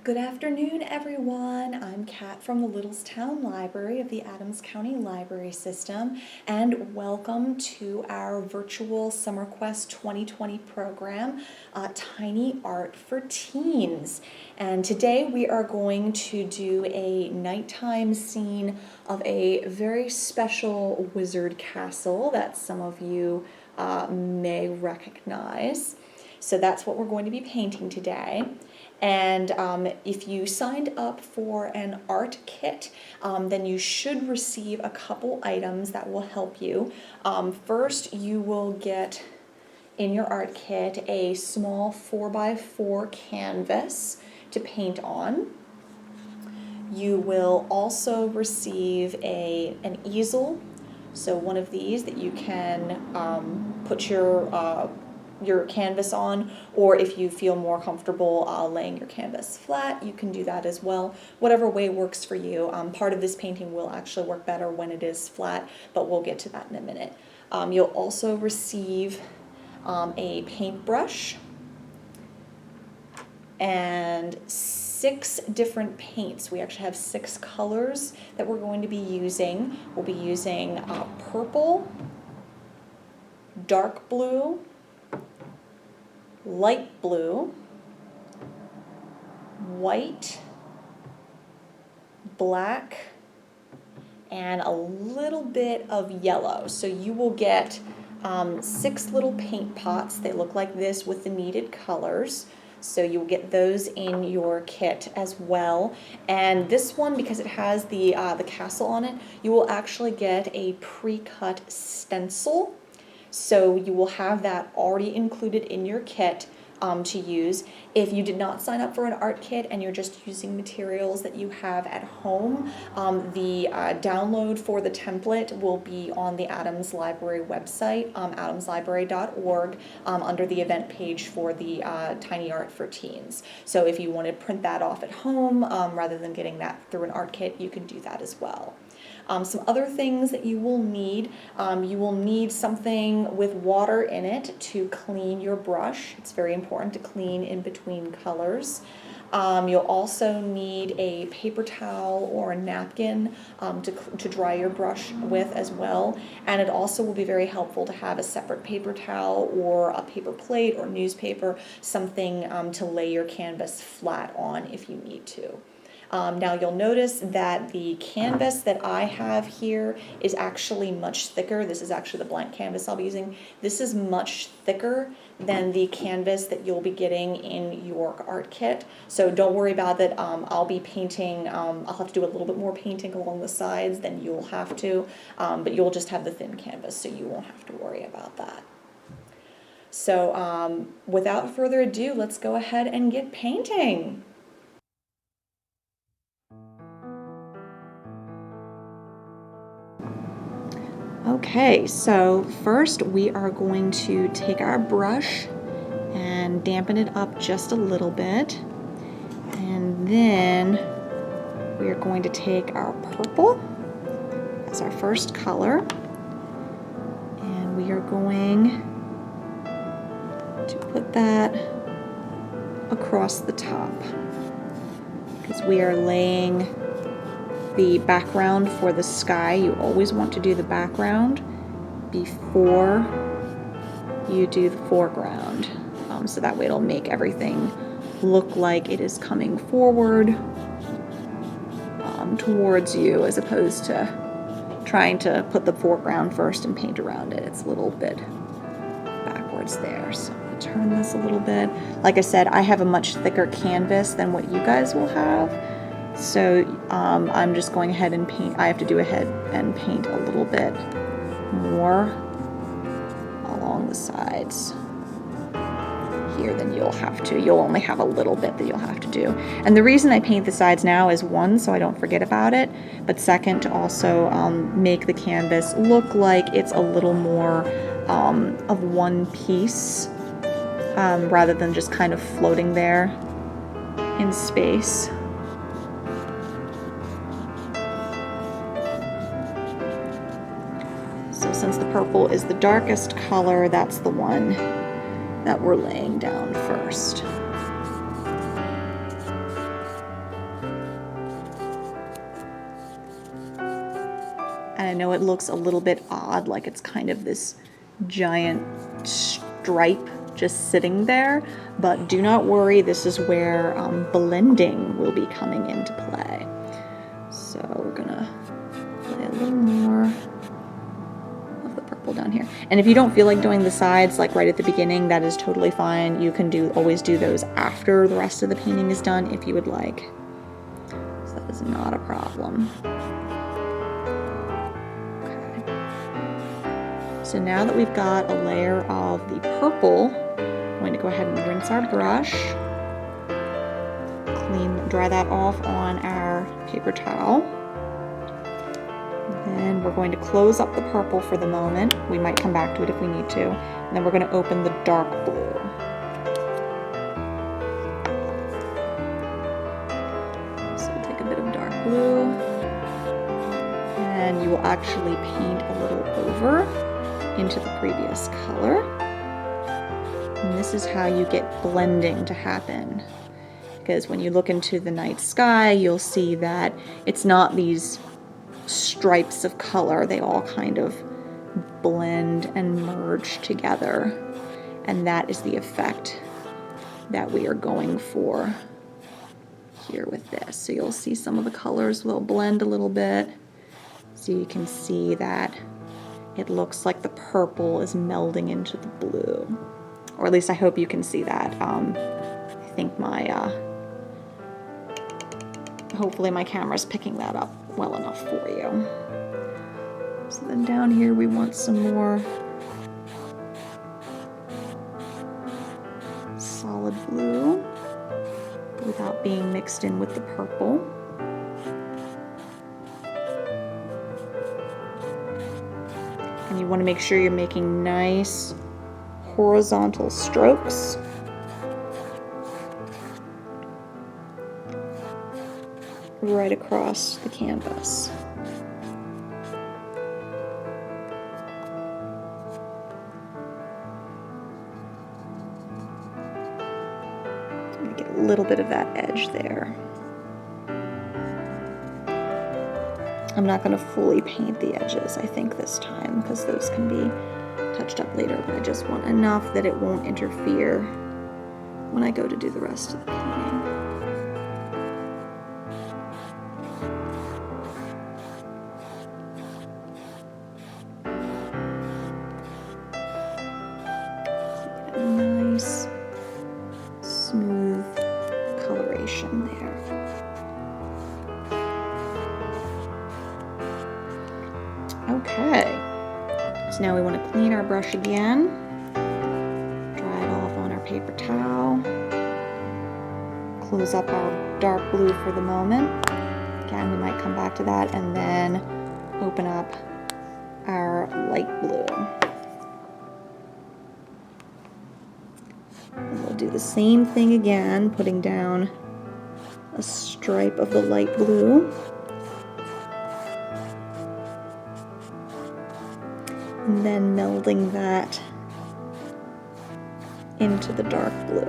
Good afternoon, everyone. I'm Kat from the Littlestown Library of the Adams County Library System, and welcome to our virtual Summer Quest 2020 program, Tiny Art for Teens. And today we are going to do a nighttime scene of a very special wizard castle that some of you may recognize. So that's what we're going to be painting today. And if you signed up for an art kit, then you should receive a couple items that will help you. First, you will get in your art kit a small 4x4 canvas to paint on. You will also receive an easel, so one of these that you can put your canvas on, or if you feel more comfortable laying your canvas flat, you can do that as well. Whatever way works for you. Part of this painting will actually work better when it is flat, but we'll get to that in a minute. You'll also receive a paintbrush and 6 different paints. We actually have 6 colors that we're going to be using. We'll be using purple, dark blue, light blue, white, black, and a little bit of yellow. So you will get 6 little paint pots. They look like this with the needed colors. So you'll get those in your kit as well. And this one, because it has the castle on it, you will actually get a pre-cut stencil. So you will have that already included in your kit to use. If you did not sign up for an art kit and you're just using materials that you have at home, the download for the template will be on the Adams Library website, adamslibrary.org, under the event page for the Tiny Art for Teens. So if you want to print that off at home rather than getting that through an art kit, you can do that as well. Some other things that you will need something with water in it to clean your brush. It's very important to clean in between colors. You'll also need a paper towel or a napkin to dry your brush with as well. And it also will be very helpful to have a separate paper towel or a paper plate or newspaper, something to lay your canvas flat on if you need to. Now you'll notice that the canvas that I have here is actually much thicker. This is actually the blank canvas I'll be using. This is much thicker than the canvas that you'll be getting in your art kit. So don't worry about that. I'll be painting, I'll have to do a little bit more painting along the sides than you'll have to, but you'll just have the thin canvas, so you won't have to worry about that. So without further ado, let's go ahead and get painting. Okay, so first we are going to take our brush and dampen it up just a little bit, and then we are going to take our purple as our first color, and we are going to put that across the top because we are laying the background for the sky. You always want to do the background before you do the foreground, so that way it'll make everything look like it is coming forward towards you, as opposed to trying to put the foreground first and paint around it. It's a little bit backwards there. So I'll turn this a little bit. Like I said, I have a much thicker canvas than what you guys will have. So I'm just going ahead and paint. I have to do ahead and paint a little bit more along the sides here than you'll have to. You'll only have a little bit that you'll have to do. And the reason I paint the sides now is, one, so I don't forget about it, but second, to also make the canvas look like it's a little more of one piece rather than just kind of floating there in space. Since the purple is the darkest color, that's the one that we're laying down first. And I know it looks a little bit odd, like it's kind of this giant stripe just sitting there, but do not worry, this is where blending will be coming into play. So we're gonna lay a little more of the purple down here. And if you don't feel like doing the sides like right at the beginning, that is totally fine. You can always do those after the rest of the painting is done if you would like. So that is not a problem. So now that we've got a layer of the purple, I'm going to go ahead and rinse our brush, dry that off on our paper towel. Then we're going to close up the purple for the moment. We might come back to it if we need to. And then we're going to open the dark blue. So we'll take a bit of dark blue, and you will actually paint a little over into the previous color. And this is how you get blending to happen. Because when you look into the night sky, you'll see that it's not these stripes of color. They all kind of blend and merge together. And that is the effect that we are going for here with this. So you'll see some of the colors will blend a little bit. So you can see that it looks like the purple is melding into the blue. Or at least I hope you can see that. I think hopefully my camera's picking that up well enough for you. So then down here we want some more solid blue without being mixed in with the purple. And you want to make sure you're making nice horizontal strokes. Right across the canvas. Get a little bit of that edge there. I'm not going to fully paint the edges, I think, this time, because those can be touched up later, but I just want enough that it won't interfere when I go to do the rest of the painting. So a nice, smooth coloration there. Okay, so now we want to clean our brush again, dry it off on our paper towel, close up our dark blue for the moment. Again, we might come back to that, and then open up our light blue. And we'll do the same thing again, putting down a stripe of the light blue. And then melding that into the dark blue.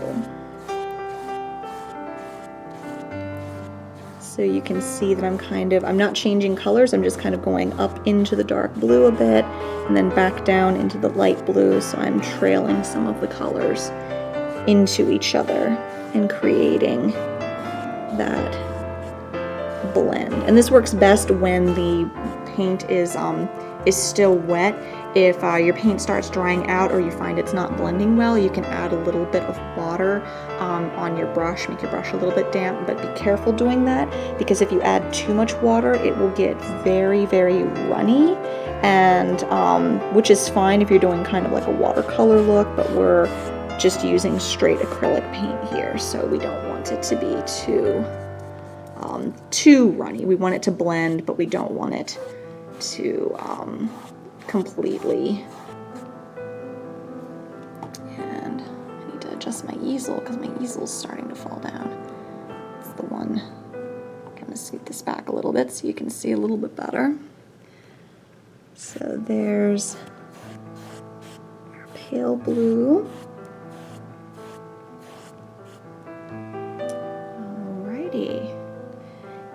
So you can see that I'm not changing colors, I'm just kind of going up into the dark blue a bit and then back down into the light blue, so I'm trailing some of the colors into each other and creating that blend. And this works best when the paint is still wet. If your paint starts drying out or you find it's not blending well, you can add a little bit of water on your brush, make your brush a little bit damp, but be careful doing that, because if you add too much water, it will get very, very runny, and which is fine if you're doing kind of like a watercolor look, but we're just using straight acrylic paint here, so we don't want it to be too runny. We want it to blend, but we don't want it to completely. And I need to adjust my easel because my easel's starting to fall down. It's the one. I'm gonna scoot this back a little bit so you can see a little bit better. So there's our pale blue. Alrighty.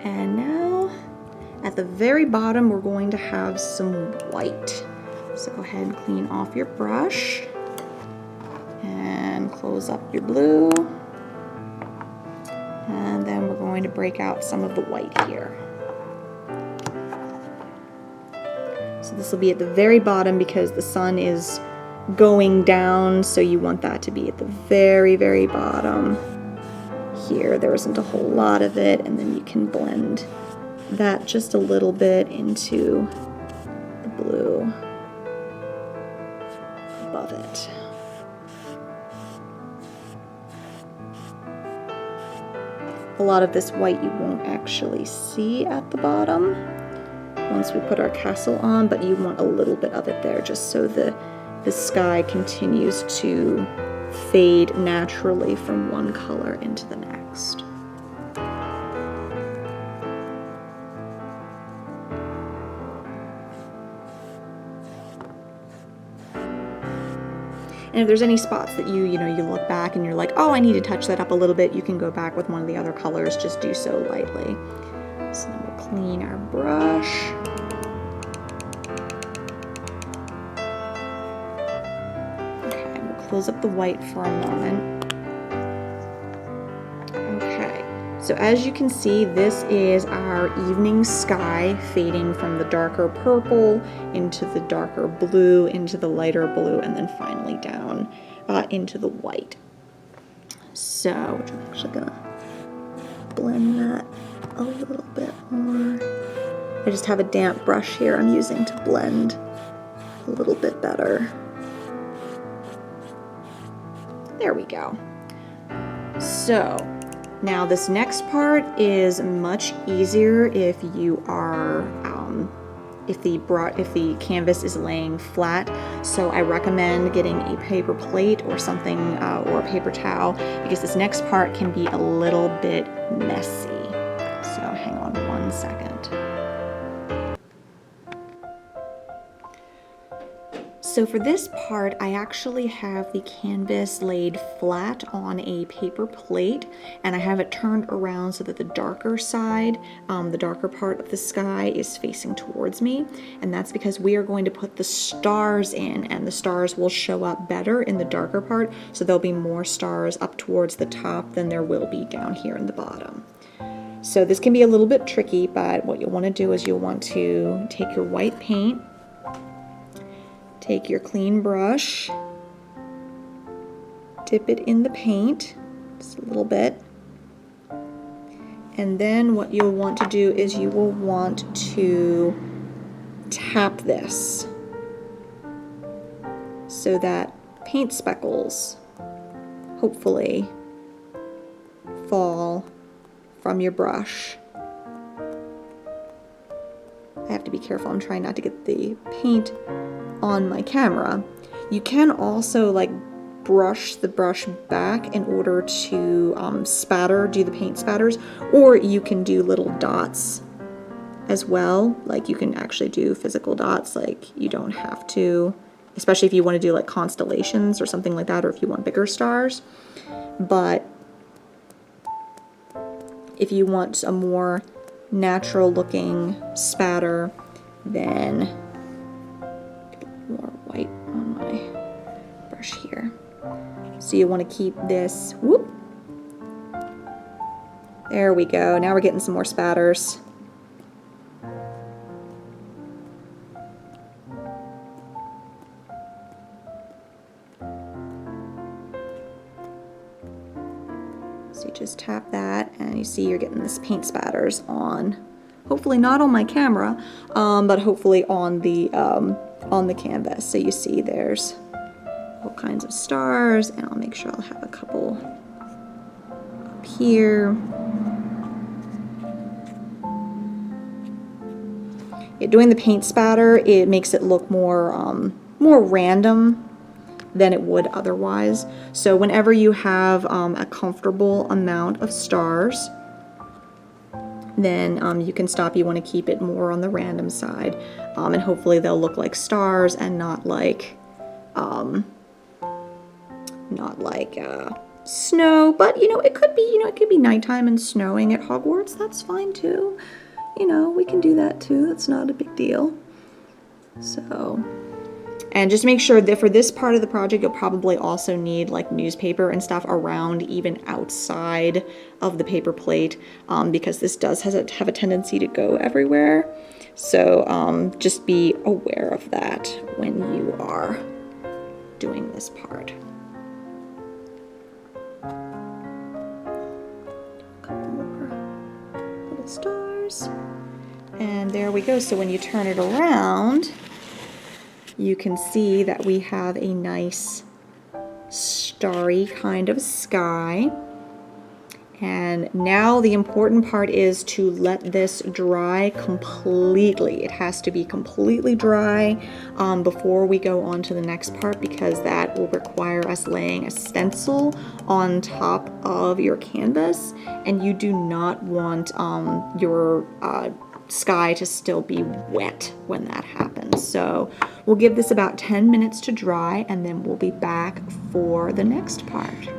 And now at the the very bottom, we're going to have some white. So go ahead and clean off your brush and close up your blue. And then we're going to break out some of the white here. So this will be at the very bottom because the sun is going down, so you want that to be at the very, very bottom. Here, there isn't a whole lot of it, and then you can blend that just a little bit into the blue above it. A lot of this white you won't actually see at the bottom once we put our castle on, but you want a little bit of it there just so the sky continues to fade naturally from one color into the next. And if there's any spots that you look back and you're like, oh, I need to touch that up a little bit, you can go back with one of the other colors, just do so lightly. So then we'll clean our brush. Okay, we'll close up the white for a moment. Okay, so as you can see, this is our evening sky fading from the darker purple into the darker blue, into the lighter blue, and then finally down into the white. So, which I'm actually gonna blend that a little bit more. I just have a damp brush here I'm using to blend a little bit better. There we go. So now this next part is much easier if you are if the canvas is laying flat. So I recommend getting a paper plate or something or a paper towel, because this next part can be a little bit messy. So hang on one second. So for this part, I actually have the canvas laid flat on a paper plate, and I have it turned around so that the darker side, the darker part of the sky is facing towards me, and that's because we are going to put the stars in, and the stars will show up better in the darker part, so there'll be more stars up towards the top than there will be down here in the bottom. So this can be a little bit tricky, but what you'll want to do is you'll want to take your white paint, take your clean brush, dip it in the paint, just a little bit, and then what you'll want to do is you will want to tap this so that paint speckles hopefully fall from your brush. I have to be careful, I'm trying not to get the paint on my camera. You can also like brush the brush back in order to do the paint spatters, or you can do little dots as well. Like you can actually do physical dots, like you don't have to, especially if you want to do like constellations or something like that, or if you want bigger stars. But if you want a more natural looking spatter, then more white on my brush here. So you want to keep this, whoop, there we go. Now we're getting some more spatters. So you just tap that and you see you're getting this paint spatters on, hopefully not on my camera, but hopefully on the canvas. So you see there's all kinds of stars, and I'll make sure I'll have a couple up here. Yeah, doing the paint spatter, it makes it look more random than it would otherwise. So whenever you have a comfortable amount of stars, then you can stop. You want to keep it more on the random side, and hopefully they'll look like stars and not like snow. But it could be nighttime and snowing at Hogwarts. That's fine too. you know, we can do that too. That's not a big deal. So, and just make sure that for this part of the project, you'll probably also need like newspaper and stuff around, even outside of the paper plate, because this does have a tendency to go everywhere. So just be aware of that when you are doing this part. A couple more little stars. And there we go. So when you turn it around, you can see that we have a nice starry kind of sky. And now the important part is to let this dry completely. It has to be completely dry before we go on to the next part, because that will require us laying a stencil on top of your canvas, and you do not want your sky to still be wet when that happens. So we'll give this about 10 minutes to dry, and then we'll be back for the next part.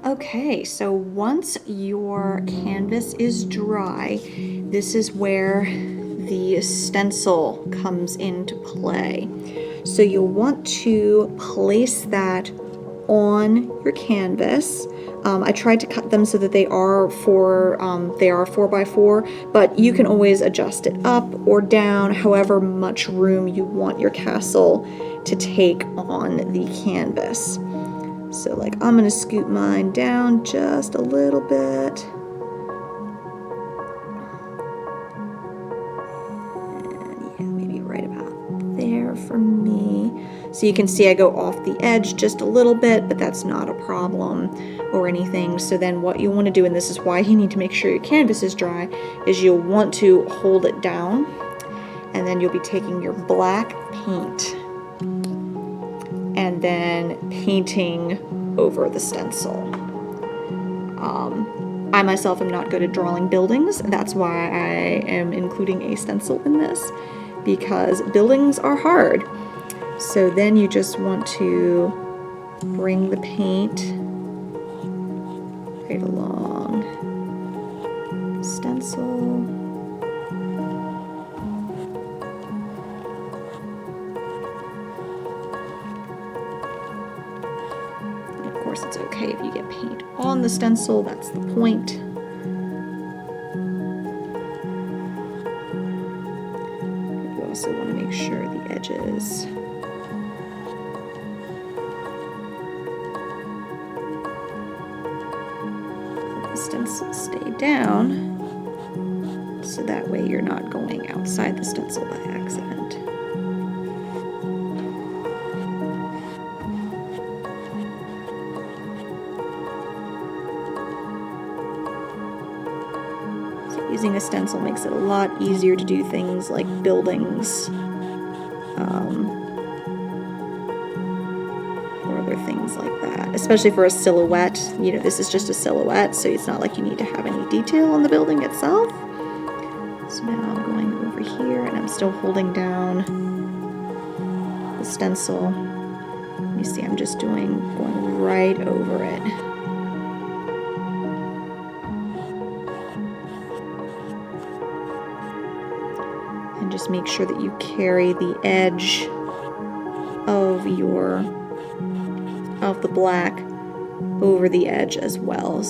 Okay, so once your canvas is dry, this is where the stencil comes into play. So you'll want to place that on your canvas. I tried to cut them so that they are 4x4, but you can always adjust it up or down, however much room you want your castle to take on the canvas. So like I'm gonna scoot mine down just a little bit. And yeah, maybe right about there for me. So you can see I go off the edge just a little bit, but that's not a problem or anything. So then what you want to do, and this is why you need to make sure your canvas is dry, is you'll want to hold it down, and then you'll be taking your black paint and then painting over the stencil. I myself am not good at drawing buildings. That's why I am including a stencil in this, because buildings are hard. So then you just want to bring the paint right along the stencil. It's okay if you get paint on the stencil, that's the point. You also want to make sure the edges of the stencil stay down, so that way you're not going outside the stencil by accident. Using a stencil makes it a lot easier to do things like buildings, or other things like that, especially for a silhouette. You know, this is just a silhouette, so it's not like you need to have any detail on the building itself. So now I'm going over here, and I'm still holding down the stencil. You see I'm just going right over it. And just make sure that you carry the edge of the black over the edge as well,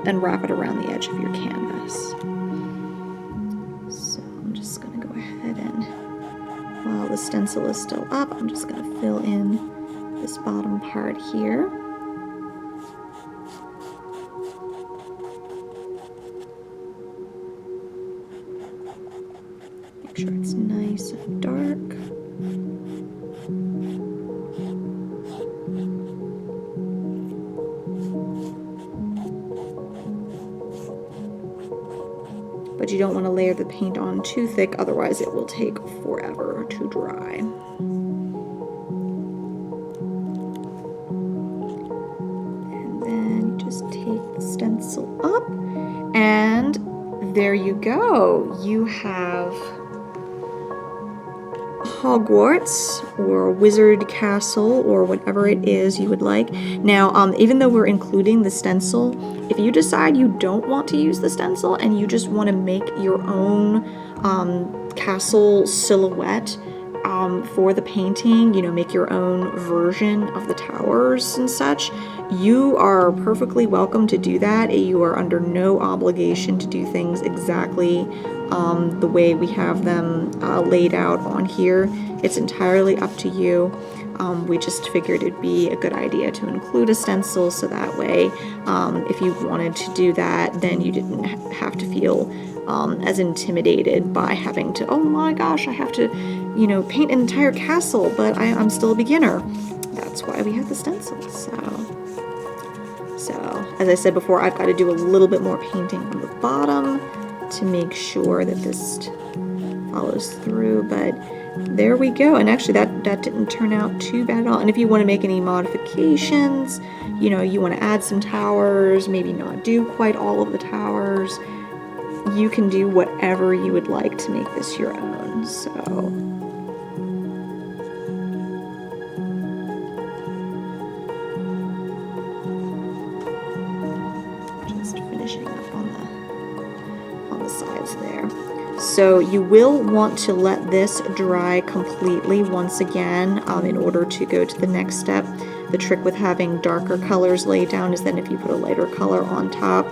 and wrap it around the edge of your canvas. So I'm just going to go ahead, and while the stencil is still up, I'm just going to fill in this bottom part here. Make sure it's nice and dark. But you don't want to layer the paint on too thick, otherwise it will take forever to dry. And then you just take the stencil up, and there you go. You have Hogwarts or Wizard Castle or whatever it is you would like. Now, even though we're including the stencil, if you decide you don't want to use the stencil and you just want to make your own castle silhouette for the painting, you know, make your own version of the towers and such, you are perfectly welcome to do that. You are under no obligation to do things exactly the way we have them laid out on here. It's entirely up to you. We just figured it'd be a good idea to include a stencil so that way if you wanted to do that, then you didn't have to feel as intimidated by having to, oh my gosh, I have to, you know, paint an entire castle, but I'm still a beginner. That's why we have the stencils. So, as I said before, I've got to do a little bit more painting on the bottom to make sure that this follows through, but there we go. And actually that didn't turn out too bad at all. And if you want to make any modifications, you know, you want to add some towers, maybe not do quite all of the towers, you can do whatever you would like to make this your own. So just finishing up on the sides there. So you will want to let this dry completely once again in order to go to the next step. The trick with having darker colors laid down is that if you put a lighter color on top,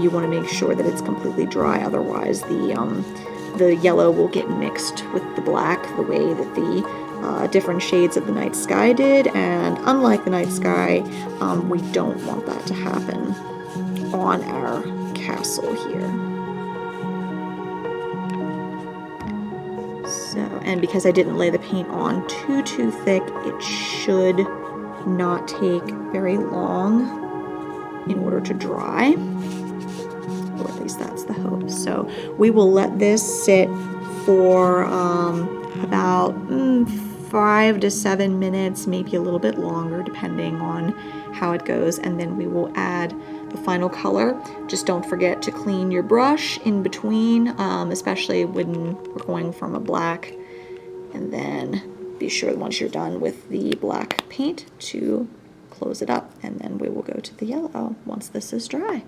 you want to make sure that it's completely dry. Otherwise, the yellow will get mixed with the black the way that the different shades of the night sky did. And unlike the night sky, we don't want that to happen on our castle here. So, and because I didn't lay the paint on too thick, it should not take very long in order to dry, or at least that's the hope. So we will let this sit for about 5 to 7 minutes, maybe a little bit longer depending on how it goes, and then we will add the final color. Just don't forget to clean your brush in between, especially when we're going from a black, and then be sure once you're done with the black paint to close it up, and then we will go to the yellow once this is dry.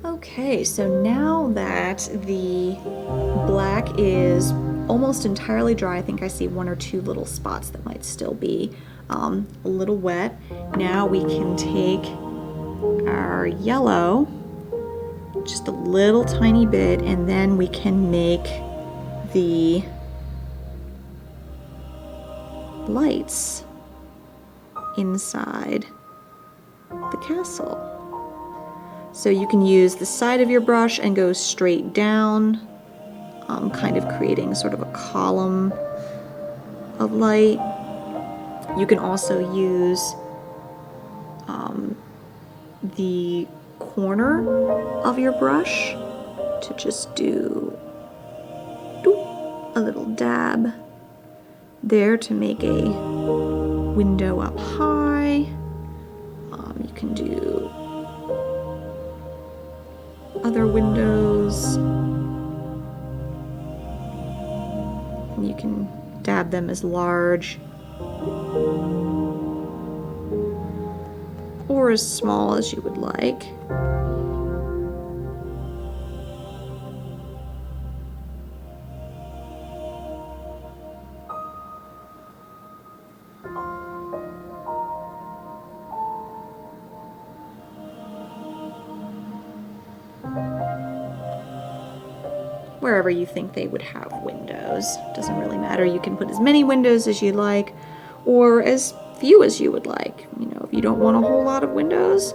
Okay, so now that the black is almost entirely dry, I think I see 1 or 2 little spots that might still be a little wet. Now we can take our yellow, just a little tiny bit, and then we can make the lights inside the castle. So you can use the side of your brush and go straight down, kind of creating sort of a column of light. You can also use the corner of your brush to just do a little dab there to make a window up high. You can do other windows, and you can dab them as large or as small as you would like. Wherever you think they would have windows. Doesn't really matter. You can put as many windows as you'd like, or as few as you would like. You know, if you don't want a whole lot of windows,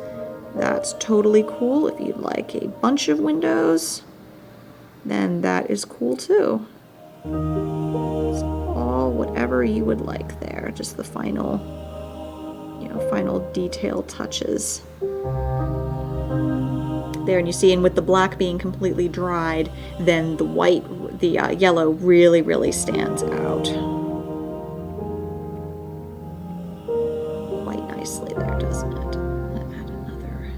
that's totally cool. If you'd like a bunch of windows, then that is cool too. It's all whatever you would like there. Just the final, final detail touches there. And you see, and with the black being completely dried, then the yellow really stands out quite nicely there, doesn't it? I'll add another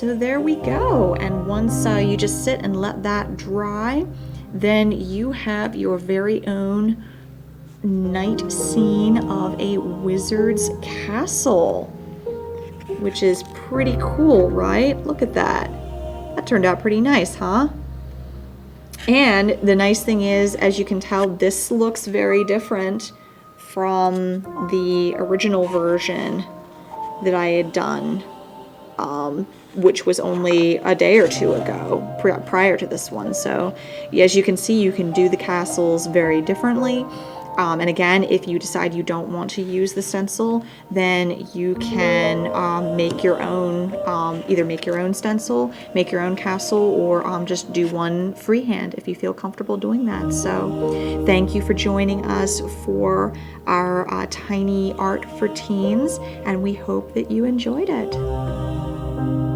So there we go. And once you just sit and let that dry, then you have your very own night scene of a wizard's castle, which is pretty cool, right? Look at that. That turned out pretty nice, huh? And the nice thing is, as you can tell, this looks very different from the original version that I had done, which was only a day or two ago prior to this one. So as you can see, you can do the castles very differently. And again, if you decide you don't want to use the stencil, then you can make your own, either make your own stencil, make your own castle, or just do one freehand if you feel comfortable doing that. So thank you for joining us for our tiny art for teens, and we hope that you enjoyed it.